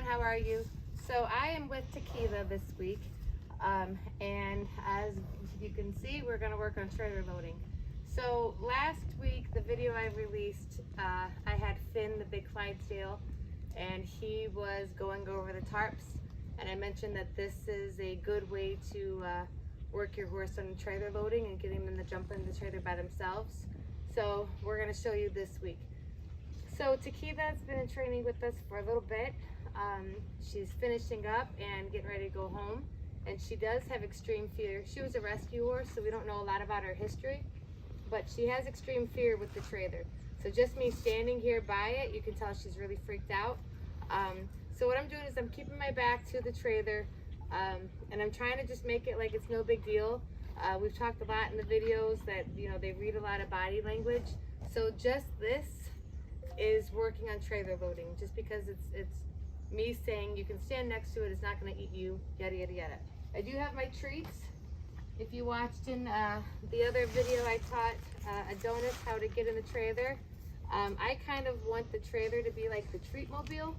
how are you? So I am with Tequila this week, and as you can see, we're going to work on trailer loading. So last week, the video I released, I had Finn, the big Clydesdale, and he was going over the tarps, and I mentioned that this is a good way to work your horse on trailer loading and getting them to jump in the trailer by themselves. So we're going to show you this week. So Tequila's been in training with us for a little bit. She's finishing up and getting ready to go home, and she does have extreme fear. She was a rescue horse, so we don't know a lot about her history, but she has extreme fear with the trailer. So just me standing here by it, you can tell she's really freaked out. So what I'm doing is I'm keeping my back to the trailer, and I'm trying to just make it like it's no big deal. We've talked a lot in the videos that, you know, they read a lot of body language. So just this is working on trailer loading, just because it's me saying you can stand next to it, it's not going to eat you, yada yada yada. I do have my treats. If you watched in the other video, I taught Adonis how to get in the trailer. I kind of want the trailer to be like the treat mobile,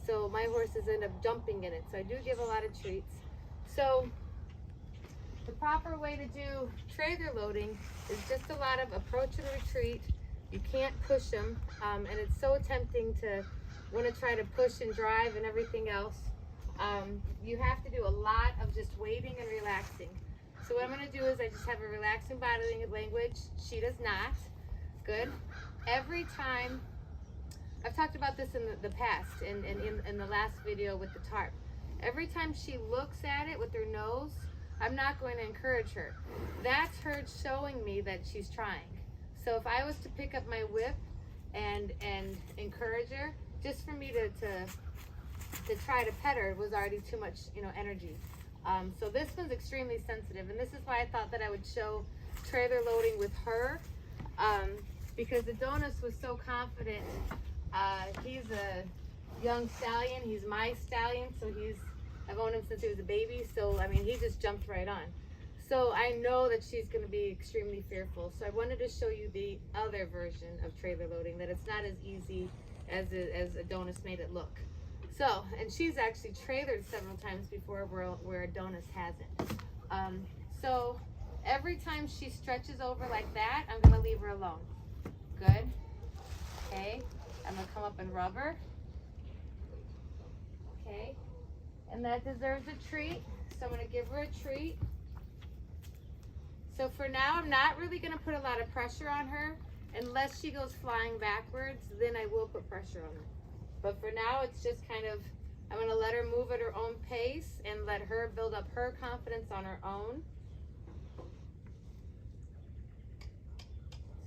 so my horses end up jumping in it, so I do give a lot of treats. So the proper way to do trailer loading is just a lot of approach and retreat. You can't push them, and it's so tempting to want to try to push and drive and everything else. You have to do a lot of just waiting and relaxing. So what I'm going to do is I just have a relaxing body language. She does not. Good. Every time, I've talked about this in the past, in the last video with the tarp. Every time she looks at it with her nose, I'm not going to encourage her. That's her showing me that she's trying. So if I was to pick up my whip and encourage her, just for me to try to pet her was already too much, you know, energy. So this one's extremely sensitive, and this is why I thought that I would show trailer loading with her, because Adonis was so confident. He's a young stallion. He's my stallion, so I've owned him since he was a baby. So I mean, he just jumped right on. So I know that she's going to be extremely fearful. So I wanted to show you the other version of trailer loading, that it's not as easy as Adonis made it look. So, and she's actually trailered several times before where Adonis hasn't. So every time she stretches over like that, I'm going to leave her alone. Good. Okay. I'm going to come up and rub her. Okay. And that deserves a treat. So I'm going to give her a treat. So for now, I'm not really going to put a lot of pressure on her. Unless she goes flying backwards, then I will put pressure on her. But for now, it's just kind of, I'm going to let her move at her own pace and let her build up her confidence on her own.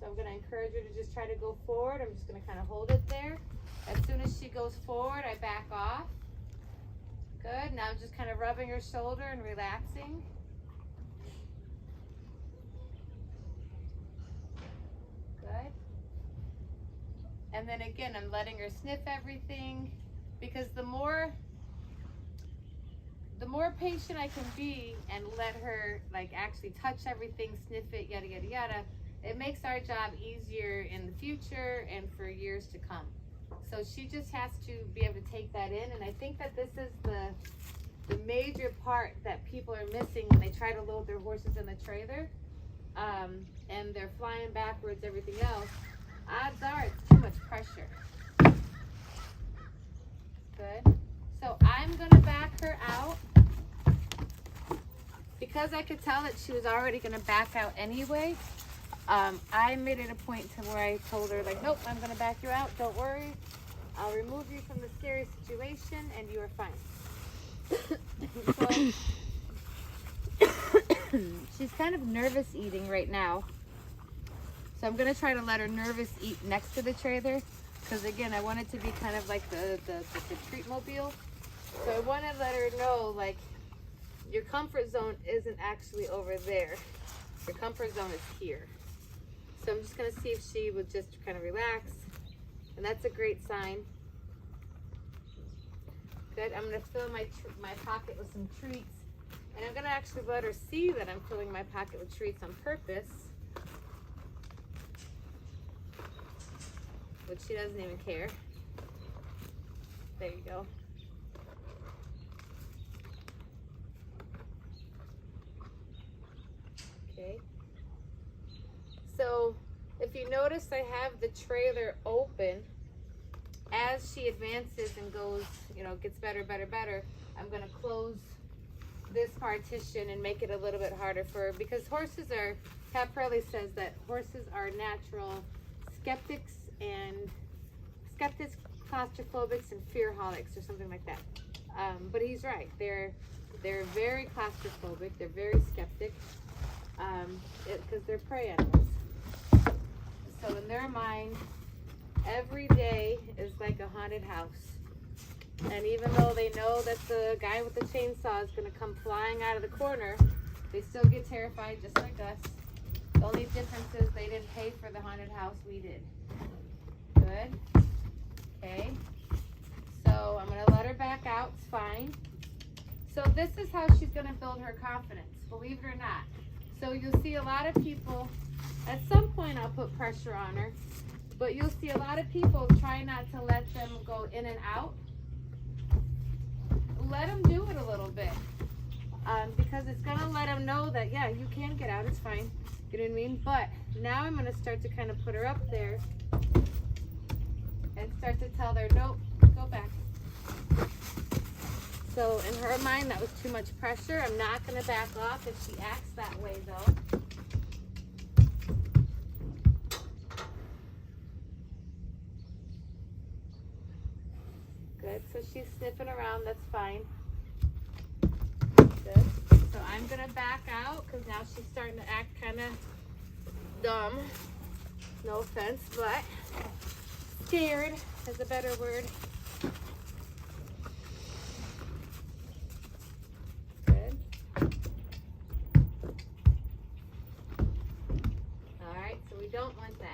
So I'm going to encourage her to just try to go forward. I'm just going to kind of hold it there. As soon as she goes forward, I back off. Good. Now I'm just kind of rubbing her shoulder and relaxing. Good. And then again, I'm letting her sniff everything, because the more patient I can be and let her like actually touch everything, sniff it, yada yada yada, it makes our job easier in the future and for years to come. So she just has to be able to take that in, and I think that this is the major part that people are missing when they try to load their horses in the trailer, and they're flying backwards, everything else. Odds are it's too much pressure. Good. So I'm going to back her out. Because I could tell that she was already going to back out anyway, I made it a point to where I told her, like, nope, I'm going to back you out. Don't worry. I'll remove you from the scary situation, and you are fine. So, she's kind of nervous eating right now. So I'm going to try to let her nervous eat next to the trailer, because again, I want it to be kind of like the treat mobile. So I want to let her know, like, your comfort zone isn't actually over there. Your comfort zone is here. So I'm just going to see if she would just kind of relax. And that's a great sign. Good. I'm going to fill my pocket with some treats. And I'm going to actually let her see that I'm filling my pocket with treats on purpose. Which she doesn't even care. There you go. Okay. So if you notice, I have the trailer open. As she advances and goes, you know, gets better, I'm going to close this partition and make it a little bit harder for her, because horses are, Caprelli says that horses are natural skeptics, claustrophobics, and fearholics, or something like that. But he's right. They're very claustrophobic. They're very skeptic, because they're prey animals. So in their mind, every day is like a haunted house. And even though they know that the guy with the chainsaw is going to come flying out of the corner, they still get terrified just like us. The only difference is they didn't pay for the haunted house, we did. Good. Okay. So I'm going to let her back out. It's fine. So this is how she's going to build her confidence, believe it or not. So you'll see a lot of people, at some point I'll put pressure on her, but you'll see a lot of people try not to let them go in and out. Let them do it a little bit, because it's going to let them know that, yeah, you can get out, it's fine. You know what I mean? But now I'm going to start to kind of put her up there and start to tell her, nope, go back. So in her mind, that was too much pressure. I'm not going to back off if she acts that way, though. Good. So she's sniffing around. That's fine. Good. So I'm going to back out, because now she's starting to act kind of dumb. No offense, but scared is a better word. Good. All right. So we don't want that.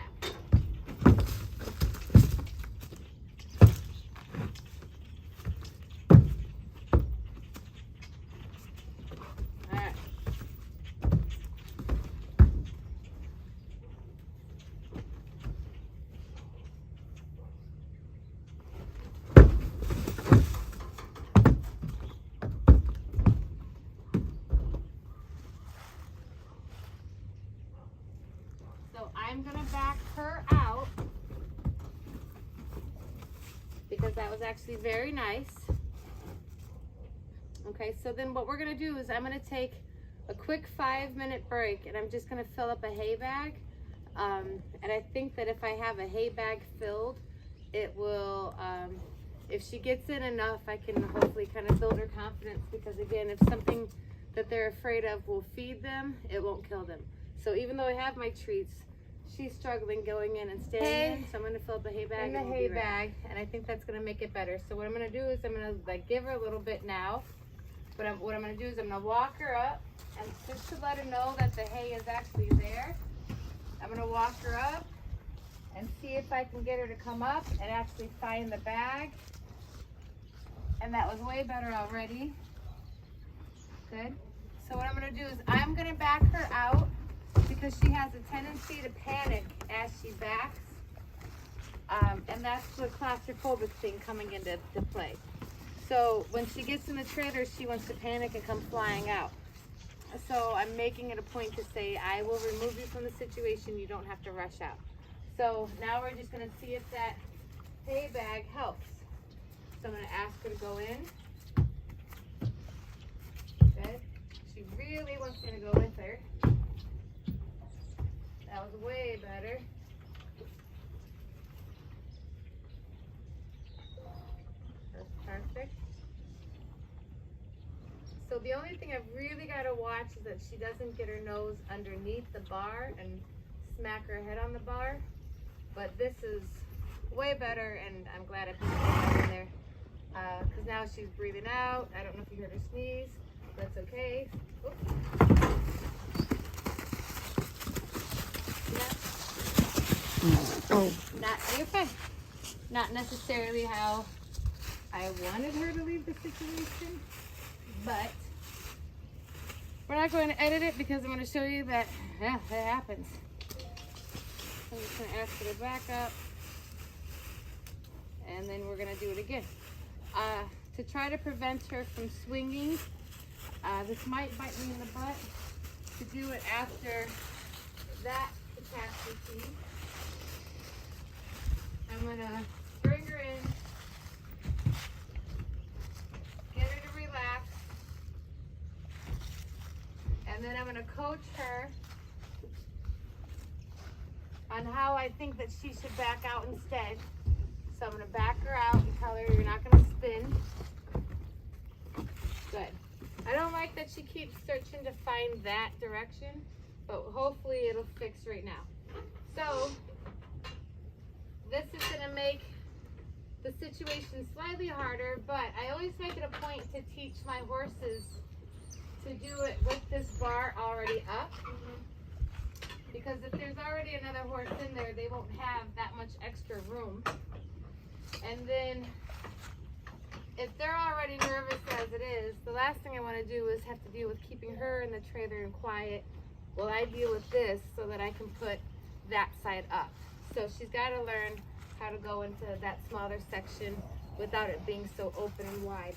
I'm going to back her out, because that was actually very nice. Okay, so then what we're going to do is I'm going to take a quick 5-minute break, and I'm just going to fill up a hay bag. And I think that if I have a hay bag filled, it will, if she gets in enough, I can hopefully kind of build her confidence, because again, if something that they're afraid of will feed them, it won't kill them. So even though I have my treats, she's struggling going in and staying in, so I'm going to fill up a hay bag and I think that's going to make it better. So what I'm going to do is I'm going to like give her a little bit now, but what I'm going to do is I'm going to walk her up, and just to let her know that the hay is actually there, I'm going to walk her up and see if I can get her to come up and actually find the bag. And that was way better already. Good. So what I'm going to do is I'm going to back her out, because she has a tendency to panic as she backs, and that's the claustrophobic thing coming into play. So when she gets in the trailer, she wants to panic and come flying out. So I'm making it a point to say, I will remove you from the situation, you don't have to rush out. So now we're just going to see if that hay bag helps. So I'm going to ask her to go in. Good. She really wants me to go with her. That was way better. That's perfect. So the only thing I've really got to watch is that she doesn't get her nose underneath the bar and smack her head on the bar. But this is way better, and I'm glad I put that in there. Because now she's breathing out. I don't know if you heard her sneeze. That's okay. Oops. Oh, you're fine. Not necessarily how I wanted her to leave the situation, but we're not going to edit it, because I'm going to show you that, yeah, it happens. I'm just going to ask her to back up, and then we're going to do it again. to try to prevent her from swinging. This might bite me in the butt to do it after that catastrophe. I'm gonna bring her in, get her to relax, and then I'm gonna coach her on how I think that she should back out instead. So I'm gonna back her out and tell her you're not gonna spin. Good. I don't like that she keeps searching to find that direction, but hopefully it'll fix right now. So this is gonna make the situation slightly harder, but I always make it a point to teach my horses to do it with this bar already up. Because if there's already another horse in there, they won't have that much extra room. And then if they're already nervous as it is, the last thing I want to do is have to deal with keeping her in the trailer and quiet while I deal with this so that I can put that side up. So she's got to learn how to go into that smaller section without it being so open and wide.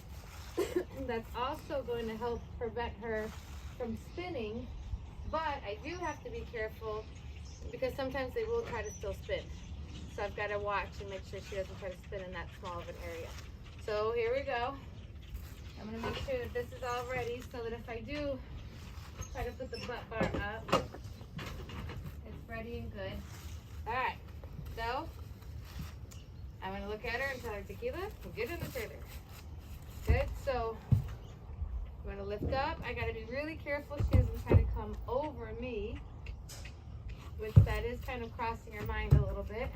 That's also going to help prevent her from spinning, but I do have to be careful because sometimes they will try to still spin. So I've got to watch and make sure she doesn't try to spin in that small of an area. So here we go. I'm going to make sure that this is all ready so that if I do try to put the butt bar up, it's ready and good. All right, so I'm going to look at her and tell her, Tequila, get in the trailer. Good, so I'm going to lift up. I got to be really careful she doesn't try to come over me, which that is kind of crossing her mind a little bit.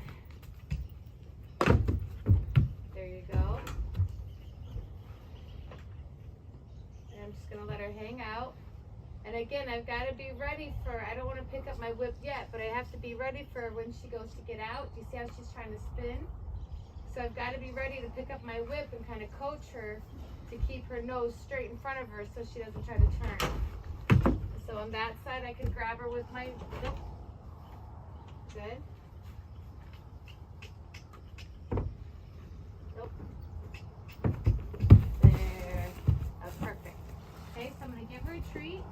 There you go. And I'm just going to let her hang out. And again, I've got to be ready for, I don't want to pick up my whip yet, but I have to be ready for when she goes to get out. Do you see how she's trying to spin? So I've got to be ready to pick up my whip and kind of coach her to keep her nose straight in front of her so she doesn't try to turn. So on that side, I can grab her with my, nope. Good. Nope. There. That's perfect. Okay, so I'm going to give her a treat.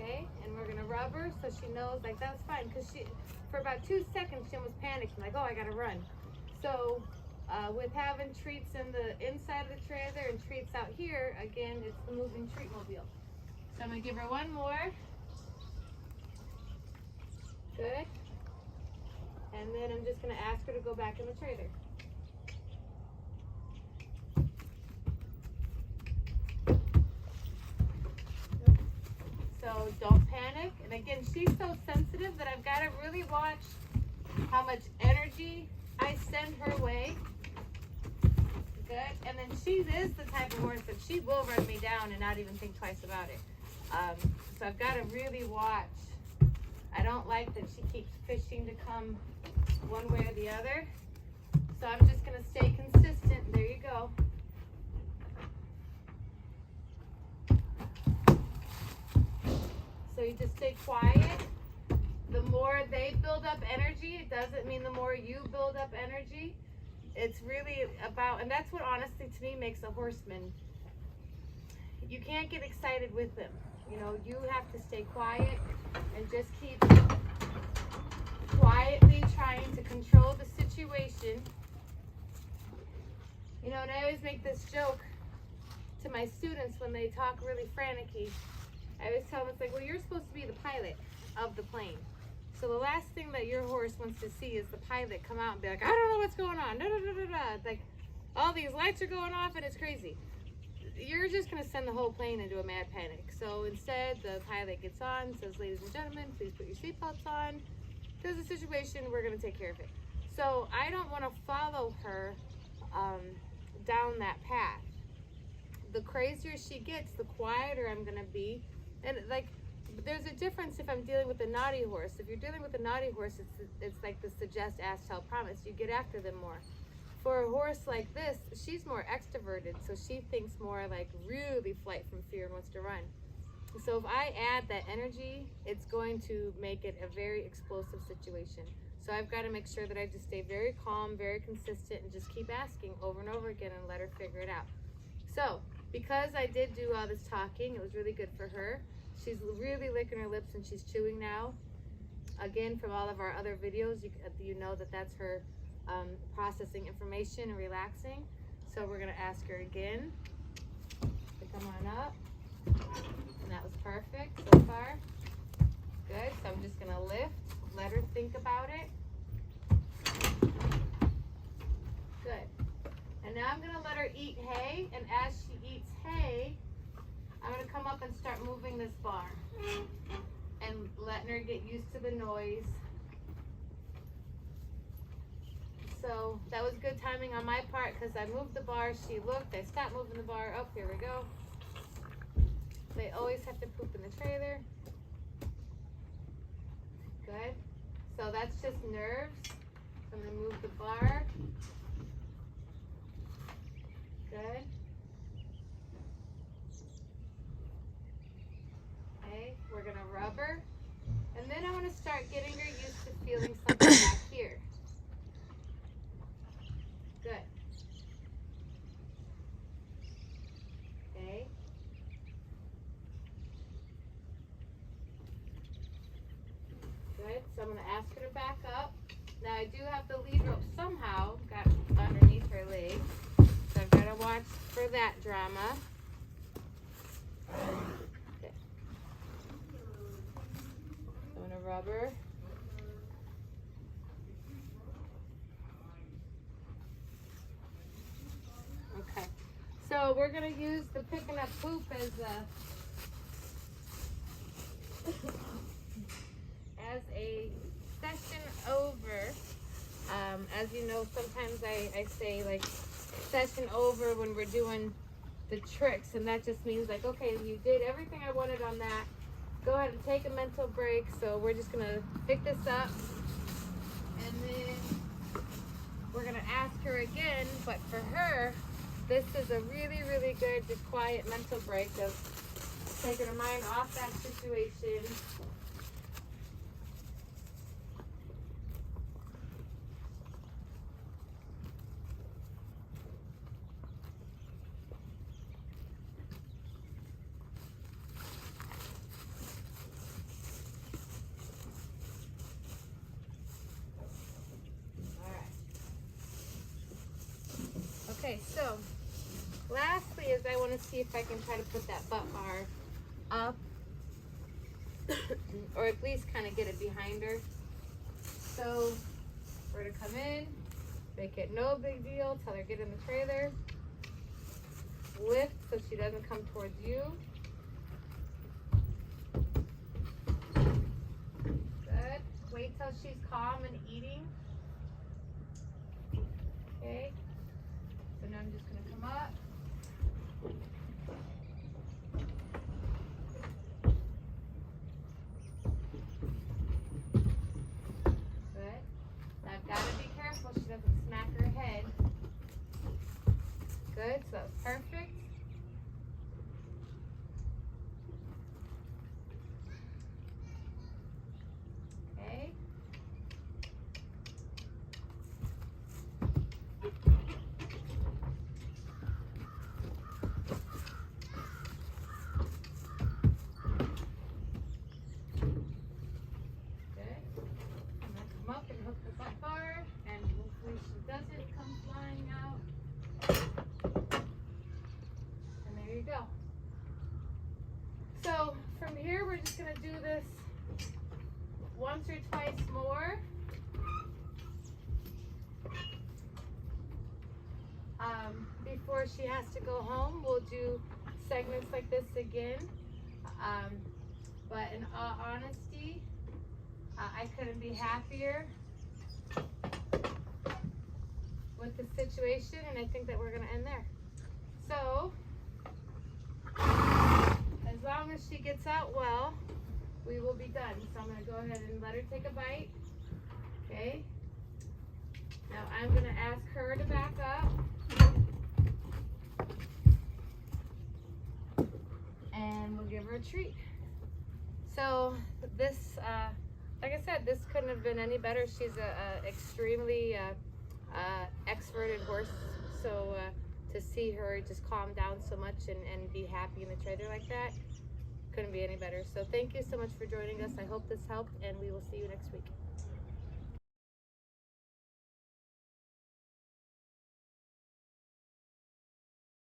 Okay, and we're going to rub her so she knows, like, that's fine. Because she, for about 2 seconds, she almost panicked. I'm like, oh, I got to run. So with having treats in the inside of the trailer and treats out here, again, it's the moving treat mobile. So I'm going to give her one more. Good. And then I'm just going to ask her to go back in the trailer. So don't panic. And again, she's so sensitive that I've got to really watch how much energy I send her way. Good. And then she is the type of horse that she will run me down and not even think twice about it. So I've got to really watch. I don't like that she keeps fishing to come one way or the other. So I'm just going to stay consistent. There you go. So you just stay quiet. The more they build up energy, it doesn't mean the more you build up energy. It's really about, and that's what honestly to me makes a horseman. You can't get excited with them. You know, you have to stay quiet and just keep quietly trying to control the situation. You know, and I always make this joke to my students when they talk really frantically. I always tell them, it's like, well, you're supposed to be the pilot of the plane. So the last thing that your horse wants to see is the pilot come out and be like, I don't know what's going on. Da, da, da, da, da. It's like, all these lights are going off and it's crazy. You're just going to send the whole plane into a mad panic. So instead, the pilot gets on, says, ladies and gentlemen, please put your seatbelts on. There's a situation, we're going to take care of it. So I don't want to follow her down that path. The crazier she gets, the quieter I'm going to be. And like, there's a difference if I'm dealing with a naughty horse. If you're dealing with a naughty horse, it's like the suggest, ask, tell, promise. You get after them more. For a horse like this, she's more extroverted, so she thinks more like really flight from fear and wants to run. So if I add that energy, it's going to make it a very explosive situation. So I've got to make sure that I just stay very calm, very consistent, and just keep asking over and over again and let her figure it out. So because I did do all this talking, it was really good for her. She's really licking her lips and she's chewing now. Again, from all of our other videos, you know that that's her processing information and relaxing. So we're going to ask her again to come on up. And that was perfect so far. Good. So I'm just going to lift, let her think about it. Good. And now I'm going to let her eat hay. And as she eats hay, I'm going to come up and start moving this bar and letting her get used to the noise. So that was good timing on my part because I moved the bar, she looked, I stopped moving the bar. Oh, here we go. They always have to poop in the trailer. Good. So that's just nerves. So I'm going to move the bar. Good. Okay, we're going to rub her. And then I want to start getting her used to feeling something back here. Good. Okay. Good. So I'm going to ask her to back up. Now I do have the lead rope somehow got underneath her leg. So I've got to watch for that drama. Okay. So I'm going to rub her. Okay. So we're going to use the picking up poop as a session over. As you know, sometimes I say like session over when we're doing the tricks, and that just means like, okay, you did everything I wanted on that. Go ahead and take a mental break. So we're just gonna pick this up, and then we're gonna ask her again. But for her, this is a really, really good, just quiet mental break of taking her mind off that situation. Okay, so lastly is I want to see if I can try to put that butt bar up or at least kind of get it behind her. So we're going to come in, make it no big deal, tell her get in the trailer, lift so she doesn't come towards you. Good. Wait till she's calm and eating. Okay. So now I'm just going to come up. Good. Now I've got to be careful she doesn't smack her head. Good, so that's perfect. Okay. Up and hook the butt bar, and hopefully she doesn't come flying out. And there you go. So from here, we're just going to do this once or twice more. Before she has to go home, we'll do segments like this again. But in all honesty, I couldn't be happier with the situation, and I think that we're going to end there. So, as long as she gets out well, we will be done. So I'm going to go ahead and let her take a bite. Okay. Now I'm going to ask her to back up. And we'll give her a treat. So this, like I said, this couldn't have been any better. She's a extremely extroverted horse. So to see her just calm down so much and be happy in the trailer like that, couldn't be any better. So thank you so much for joining us. I hope this helped, and we will see you next week.